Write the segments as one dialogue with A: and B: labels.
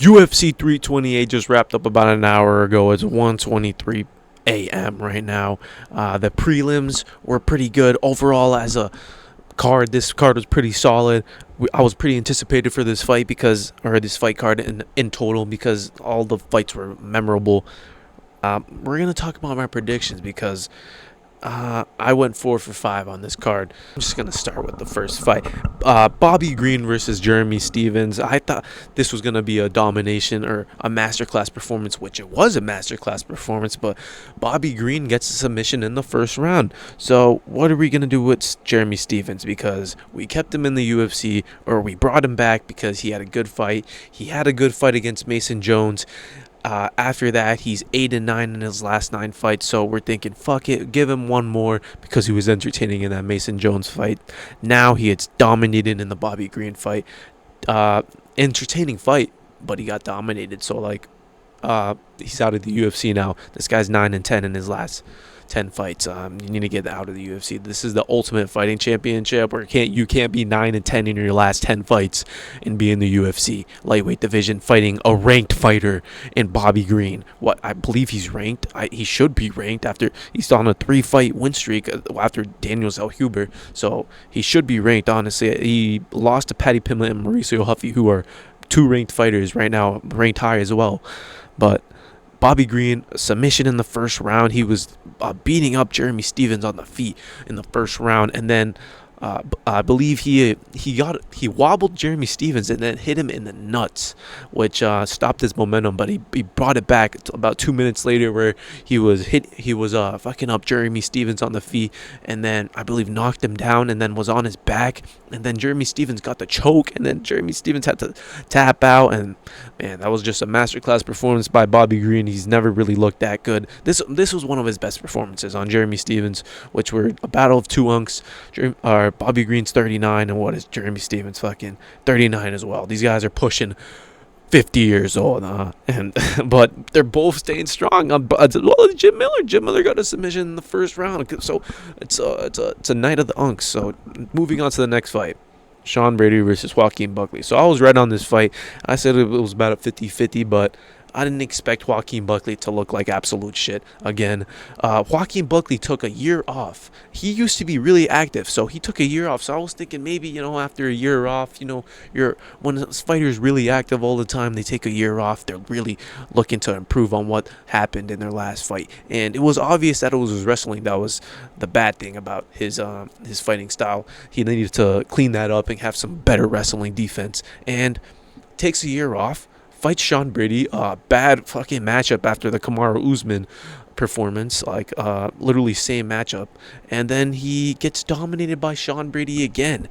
A: UFC 328 just wrapped up about an hour ago. It's 1:23 a.m. right now. The prelims were pretty good overall as a card. This card was pretty solid. I was pretty anticipated for this fight this fight card in total because all the fights were memorable. We're gonna talk about my predictions because I went 4 for 5 on this card. I'm just gonna start with the first fight. Bobby Green versus Jeremy Stephens. I thought this was gonna be a domination or a masterclass performance, which it was a masterclass performance. But Bobby Green gets a submission in the first round. So what are we gonna do with Jeremy Stephens? Because we kept him in the UFC, or we brought him back because he had a good fight. He had a good fight against Mason Jones. After that, he's 8-9 in his last 9 fights. So we're thinking, fuck it, give him one more because he was entertaining in that Mason Jones fight. Now he gets dominated in the Bobby Green fight. Entertaining fight, but he got dominated. So he's out of the UFC now. This guy's 9-10 in his last 10 fights. You need to get out of the UFC. This is the Ultimate Fighting Championship where you can't be 9-10 in your last 10 fights and be in the UFC lightweight division fighting a ranked fighter in Bobby Green. What I believe he's ranked. He should be ranked after he's on a 3-fight win streak after Daniel Zellhuber. So he should be ranked. Honestly, he lost to Paddy Pimblett and Mauricio Huffy, who are 2 ranked fighters right now, ranked high as well. But Bobby Green, submission in the first round. He was beating up Jeremy Stephens on the feet in the first round, and then I believe he wobbled Jeremy Stephens and then hit him in the nuts, which stopped his momentum. But he brought it back about 2 minutes later, where he was fucking up Jeremy Stephens on the feet, and then I believe knocked him down, and then was on his back, and then Jeremy Stephens got the choke, and then Jeremy Stephens had to tap out, and man, that was just a masterclass performance by Bobby Green. He's never really looked that good. This was one of his best performances on Jeremy Stephens, which were a battle of 2 unks. Bobby Green's 39, and what is Jeremy Stephens fucking 39 as well. These guys are pushing 50 years old, but they're both staying strong. Jim Miller got a submission in the first round, so it's a night of the unks. So moving on to the next fight. Sean Brady versus Joaquin Buckley. So I was right on this fight. I said it was about a 50-50, but I didn't expect Joaquin Buckley to look like absolute shit again. Joaquin Buckley took a year off. He used to be really active, so he took a year off. So I was thinking maybe, after a year off, when fighters really active all the time, they take a year off. They're really looking to improve on what happened in their last fight. And it was obvious that it was his wrestling that was the bad thing about his fighting style. He needed to clean that up and have some better wrestling defense. And takes a year off. Fights Sean Brady, bad fucking matchup after the Kamaru Usman performance, literally same matchup, and then he gets dominated by Sean Brady again.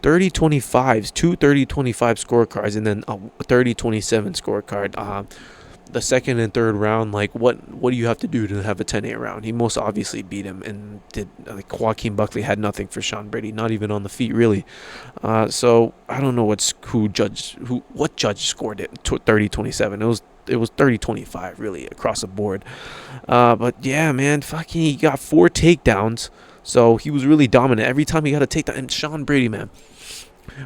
A: 30-25s, 2 30-25 scorecards, and then a 30-27 scorecard. The second and third round, what do you have to do to have a 10-8 round? He most obviously beat him, and Joaquin Buckley had nothing for Sean Brady, not even on the feet really. So I don't know what judge scored it 30-27. It was 30-25 really across the board. But yeah, man, fucking he got 4 takedowns, so he was really dominant every time he got a takedown. And Sean Brady, man,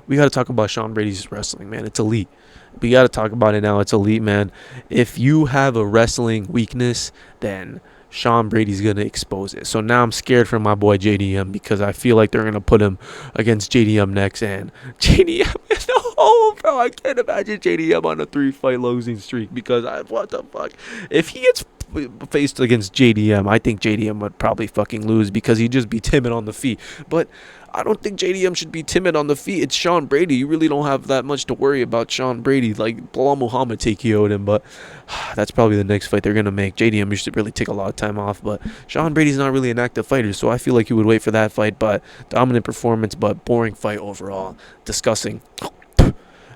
A: we got to talk about Sean Brady's wrestling, man. It's elite. We got to talk about it now. It's elite, man. If you have a wrestling weakness, then Sean Brady's going to expose it. So now I'm scared for my boy JDM because I feel like they're going to put him against JDM next. And JDM, no, bro, I can't imagine JDM on a 3-fight losing streak because what the fuck? If he gets faced against JDM, I think JDM would probably fucking lose because he'd just be timid on the feet. But I don't think JDM should be timid on the feet. It's Sean Brady. You really don't have that much to worry about Sean Brady. Bilal Muhammad TKO'd him, but that's probably the next fight they're going to make. JDM used to really take a lot of time off, but Sean Brady's not really an active fighter, so I feel like he would wait for that fight. But dominant performance, but boring fight overall. Disgusting.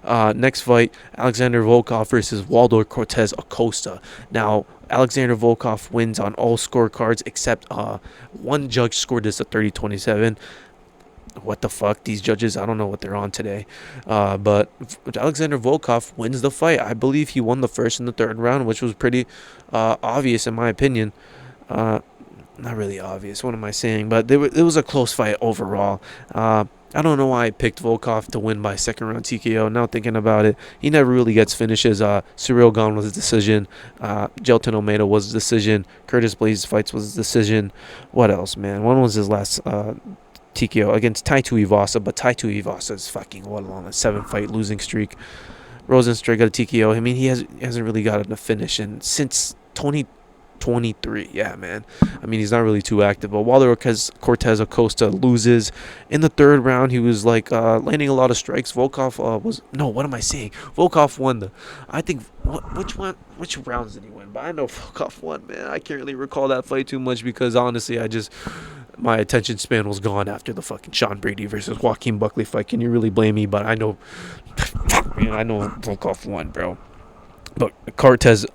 A: Next fight, Alexander Volkov versus Waldo Cortez Acosta. Now, Alexander Volkov wins on all scorecards except one judge scored this at 30-27. What the fuck? These judges, I don't know what they're on today. But Alexander Volkov wins the fight. I believe he won the first and the third round, which was pretty obvious in my opinion. Not really obvious. What am I saying? But it was a close fight overall. I don't know why I picked Volkov to win by second round TKO. Now thinking about it, he never really gets finishes. Cyril Gane was a decision. Gelton Almeida was a decision. Curtis Blades fights was a decision. What else, man? When was his last TKO? Against Taito Ivasa, but Taito Ivasa is fucking what, along a 7-fight losing streak. Rosenstruck got a TKO. I mean, he hasn't really gotten a finish, and since 2023, yeah, man. I mean, he's not really too active. But Wilder Cortez Acosta loses in the third round. He was like landing a lot of strikes. Volkov what am I saying? Volkov won the. I think which rounds did he win? But I know Volkov won, man. I can't really recall that fight too much because honestly, my attention span was gone after the fucking Sean Brady versus Joaquin Buckley fight. Can you really blame me? But I know, man, I know Volkov won, bro. But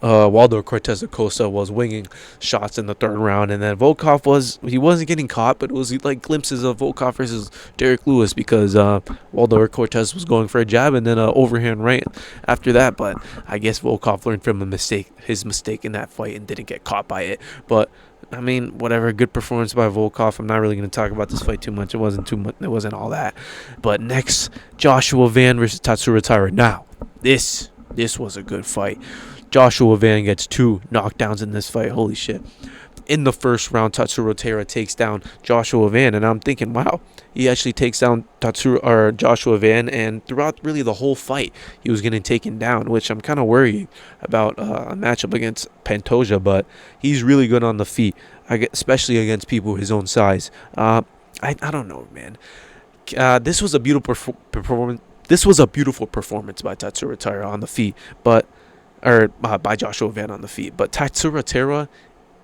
A: Waldo Cortez Acosta was winging shots in the third round, and then Volkov wasn't getting caught, but it was like glimpses of Volkov versus Derek Lewis because Waldo Cortez was going for a jab and then an overhand right after that. But I guess Volkov learned from his mistake in that fight and didn't get caught by it. But I mean, whatever, good performance by Volkov. I'm not really going to talk about this fight too much. It wasn't all that. But next, Joshua Van versus Tatsuro Taira. Now, this was a good fight. Joshua Van gets 2 knockdowns in this fight. Holy shit. In the first round, Tatsuro Taira takes down Joshua Van, and I'm thinking, wow, he actually takes down Joshua Van, and throughout really the whole fight, he was getting taken down, which I'm kind of worried about a matchup against Pantoja, but he's really good on the feet, especially against people his own size. I don't know, man. This was a beautiful performance. This was a beautiful performance by Tatsuro Taira on the feet, by Joshua Van on the feet. But Tatsuro Taira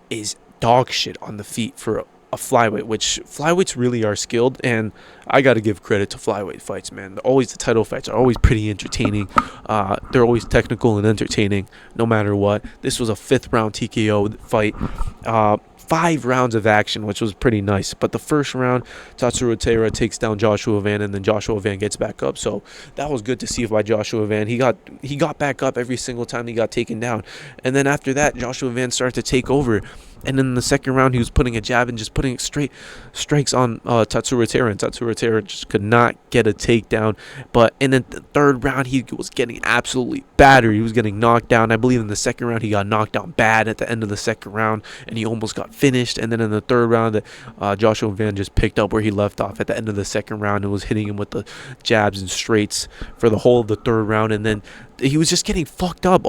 A: is dog shit on the feet for a flyweight, which flyweights really are skilled, and I got to give credit to flyweight fights, man. The title fights are always pretty entertaining. They're always technical and entertaining, no matter what. This was a 5th round TKO fight. 5 rounds of action, which was pretty nice. But the first round, Tatsuro Taira takes down Joshua Van, and then Joshua Van gets back up. So that was good to see by Joshua Van. He got back up every single time he got taken down. And then after that, Joshua Van started to take over. And in the second round, he was putting a jab and just putting straight strikes on Tatsuro Taira, and Tatsuro Taira just could not get a takedown. But in the third round, he was getting absolutely battered. He was getting knocked down. I believe in the second round, he got knocked down bad at the end of the second round, and he almost got finished. And then in the third round, Joshua Van just picked up where he left off at the end of the second round and was hitting him with the jabs and straights for the whole of the third round. And then he was just getting fucked up.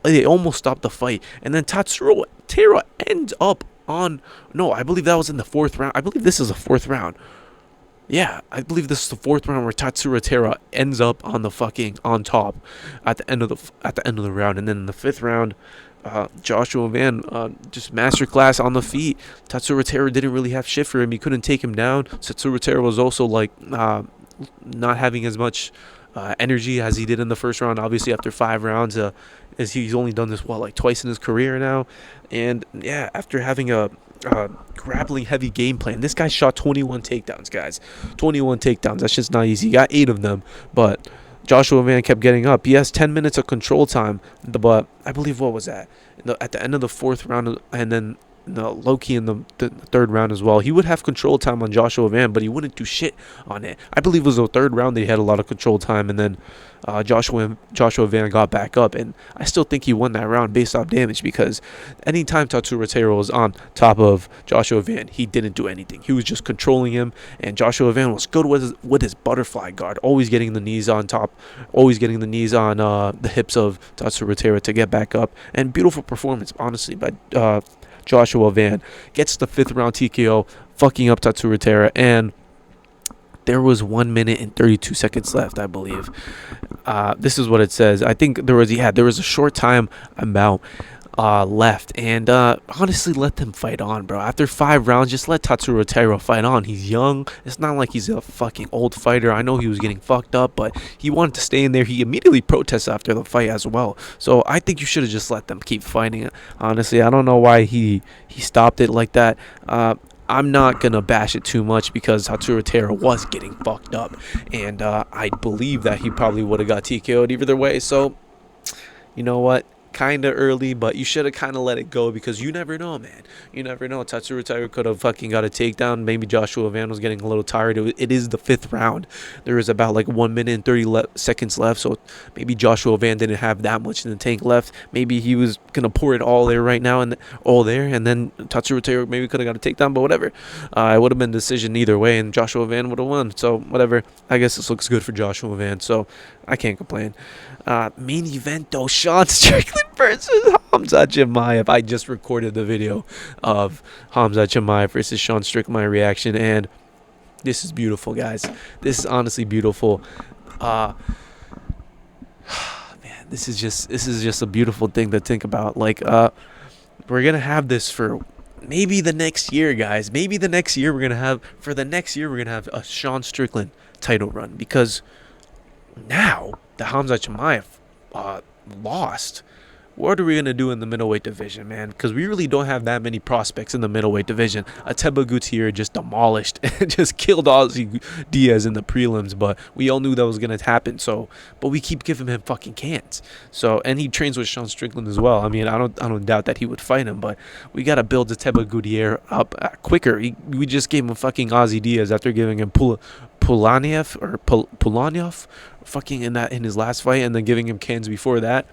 A: They almost stopped the fight. And then Tatsuro Taira ends up on... No, I believe that was in the 4th round. I believe this is the 4th round. Yeah, I believe this is the 4th round where Tatsuro Taira ends up on top at the end of the round. And then in the 5th round, Joshua Van just masterclass on the feet. Tatsuro Taira didn't really have shit for him. He couldn't take him down. Tatsuro Taira was also like not having as much energy as he did in the first round. Obviously, after 5 rounds, as he's only done this twice in his career now. And yeah, after having a grappling heavy game plan, this guy shot 21 takedowns, guys. 21 takedowns. That's just not easy. He got 8 of them, but Joshua Van kept getting up. He has 10 minutes of control time, but I believe, what was that? At the end of the 4th round, and then low-key in the 3rd round as well, he would have control time on Joshua Van, but he wouldn't do shit on it. I believe it was the 3rd round that he had a lot of control time, and then Joshua Van got back up, and I still think he won that round based off damage, because anytime Tatsuro Taira was on top of Joshua Van, he didn't do anything. He was just controlling him, and Joshua Van was good with his butterfly guard, always getting the knees on top, always getting the knees on the hips of Tatsuro Taira to get back up. And beautiful performance, honestly, by Joshua Van. Gets the 5th round TKO, fucking up Tatsuro Taira, and there was 1 minute and 32 seconds left, I believe. This is what it says. I think there was a short time amount left, and honestly, let them fight on, bro. After 5 rounds, just let Tatsuro Taira fight on. He's young. It's not like he's a fucking old fighter. I know he was getting fucked up, but he wanted to stay in there. He immediately protested after the fight as well. So I think you should have just let them keep fighting. Honestly, I don't know why he stopped it like that. I'm not going to bash it too much because Tatsuro Taira was getting fucked up, and I believe that he probably would have got TKO'd either way. So, you know what? kind of early, but you should have kind of let it go, because you never know, man. You never know. Tatsuro Taira could have fucking got a takedown. Maybe Joshua Van was getting a little tired. It is the 5th round. There is about like 1 minute and 30 seconds left, so maybe Joshua Van didn't have that much in the tank left. Maybe he was gonna pour it all there right now, and all there, and then Tatsuro Taira maybe could have got a takedown, but whatever. It would have been a decision either way, and Joshua Van would have won. So whatever. I guess this looks good for Joshua Van, so I can't complain. Main event though, Sean Strickland versus Khamzat Chimaev. I just recorded the video of Khamzat Chimaev versus Sean Strickland, my reaction, and this is beautiful, guys. This is honestly beautiful. Man, this is just a beautiful thing to think about. Like, we're gonna have this for maybe the next year, guys. Maybe the next year we're gonna have a Sean Strickland title run, because now the Khamzat Chimaev lost. What are we going to do in the middleweight division, man? Because we really don't have that many prospects in the middleweight division. Ateba Gutierrez just demolished and just killed Ozzy Diaz in the prelims, but we all knew that was going to happen. So, but we keep giving him fucking cans. So, and he trains with Sean Strickland as well. I mean, I don't doubt that he would fight him, but we got to build Ateba Gutierrez up quicker. We just gave him fucking Ozzy Diaz after giving him Pulanov fucking in his last fight, and then giving him cans before that.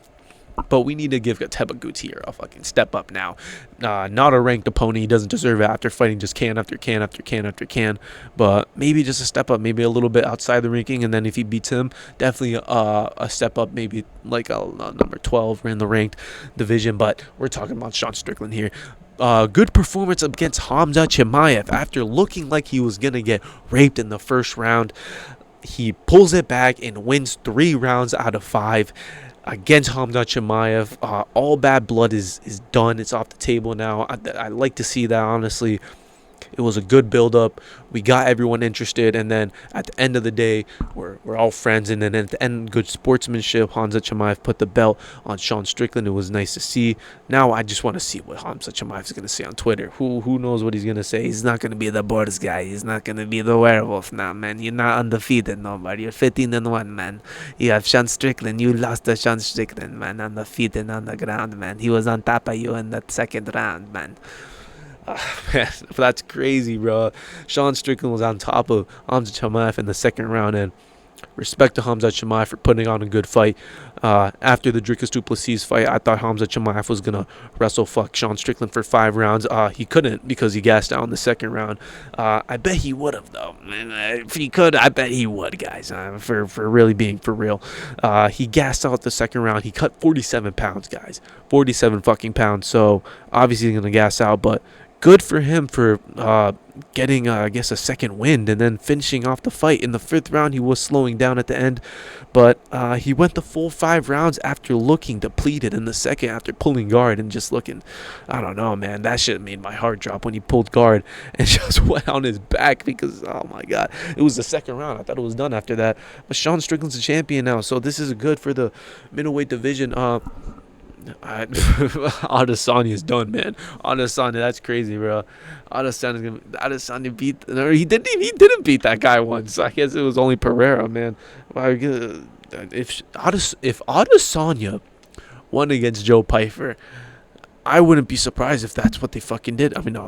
A: But we need to give Ateba Gutierrez a fucking step up now. Not a ranked opponent. He doesn't deserve it after fighting just can after can after can after can. But maybe just a step up, maybe a little bit outside the ranking. And then if he beats him, definitely a step up, maybe like a number 12 in the ranked division. But we're talking about Sean Strickland here. Good performance against Khamzat Chimaev after looking like he was going to get raped in the first round. He pulls it back and wins 3 rounds out of 5. Against Khamzat Chimaev. All bad blood is done. It's off the table now. I like to see that, honestly. It was a good build-up. We got everyone interested, and then at the end of the day, we're all friends. And then at the end, good sportsmanship. Khamzat Chimaev put the belt on Sean Strickland. It was nice to see. Now I just want to see what Khamzat Chimaev is going to say on Twitter. Who knows what he's going to say? He's not going to be the Boris guy. He's not going to be the werewolf now, man. You're not undefeated no more. You're 15-1, man. You have Sean Strickland. You lost to Sean Strickland, man. Undefeated on the ground, man. He was on top of you in that 2nd round, man. Man, that's crazy, bro. Sean Strickland was on top of Khamzat Chimaev in the 2nd round, and respect to Khamzat Chimaev for putting on a good fight. After the Dricus du Plessis fight, I thought Khamzat Chimaev was gonna wrestle fuck Sean Strickland for 5 rounds. He couldn't, because he gassed out in the 2nd round. I bet he would have, though. If he could, I bet he would, guys. For really being for real, he gassed out the 2nd round. He cut 47 pounds, guys. 47 fucking pounds. So obviously he's gonna gas out, but good for him for getting, I guess, a 2nd wind and then finishing off the fight. In the 5th round, he was slowing down at the end, but he went the full 5 rounds after looking depleted in the 2nd, after pulling guard and just looking, I don't know, man. That shit made my heart drop when he pulled guard and just went on his back, because, oh my God, it was the 2nd round. I thought it was done after that. But Sean Strickland's a champion now, so this is good for the middleweight division. Adesanya's done, man. Adesanya, that's crazy, bro. Adesanya beat. No, he didn't beat that guy once. I guess it was only Pereira, man. If Adesanya won against Joe Pyfer, I wouldn't be surprised if that's what they fucking did. I mean,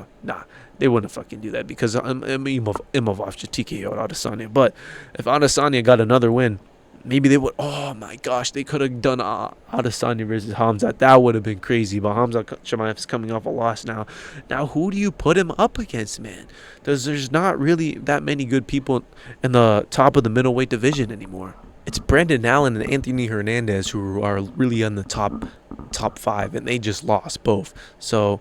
A: they wouldn't fucking do that, because Imavov just TKO'd Adesanya. But if Adesanya got another win, maybe they would. Oh my gosh, they could have done Adesanya versus Khamzat. That would have been crazy. But Khamzat Chimaev is coming off a loss now. Now, who do you put him up against, man? There's not really that many good people in the top of the middleweight division anymore. It's Brendan Allen and Anthony Hernandez who are really on the top 5, and they just lost both. So,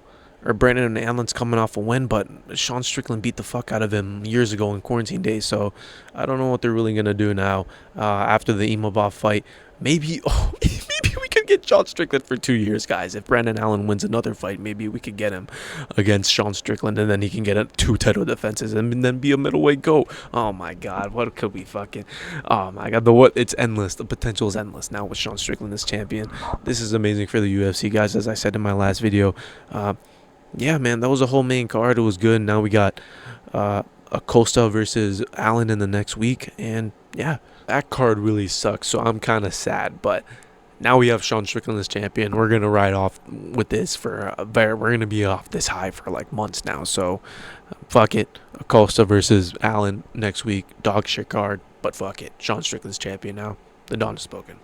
A: Brandon Allen's coming off a win, but Sean Strickland beat the fuck out of him years ago in quarantine days. So I don't know what they're really gonna do now after the Imavov fight. Maybe we could get Sean Strickland for 2 years, guys. If Brandon Allen wins another fight, maybe we could get him against Sean Strickland, and then he can get 2 title defenses and then be a middleweight GOAT. Oh my God, what could we fucking? Oh my God, it's endless. The potential is endless now with Sean Strickland as champion. This is amazing for the UFC, guys. As I said in my last video. Yeah, man, that was a whole main card. It was good. Now we got Acosta versus Allen in the next week. And, yeah, that card really sucks. So I'm kind of sad. But Now we have Sean Strickland as champion. We're gonna ride off with this for we're gonna be off this high for like months now. So, fuck it. Acosta versus Allen next week. Dog shit card, but fuck it. Sean Strickland's champion now. The Dawn has spoken.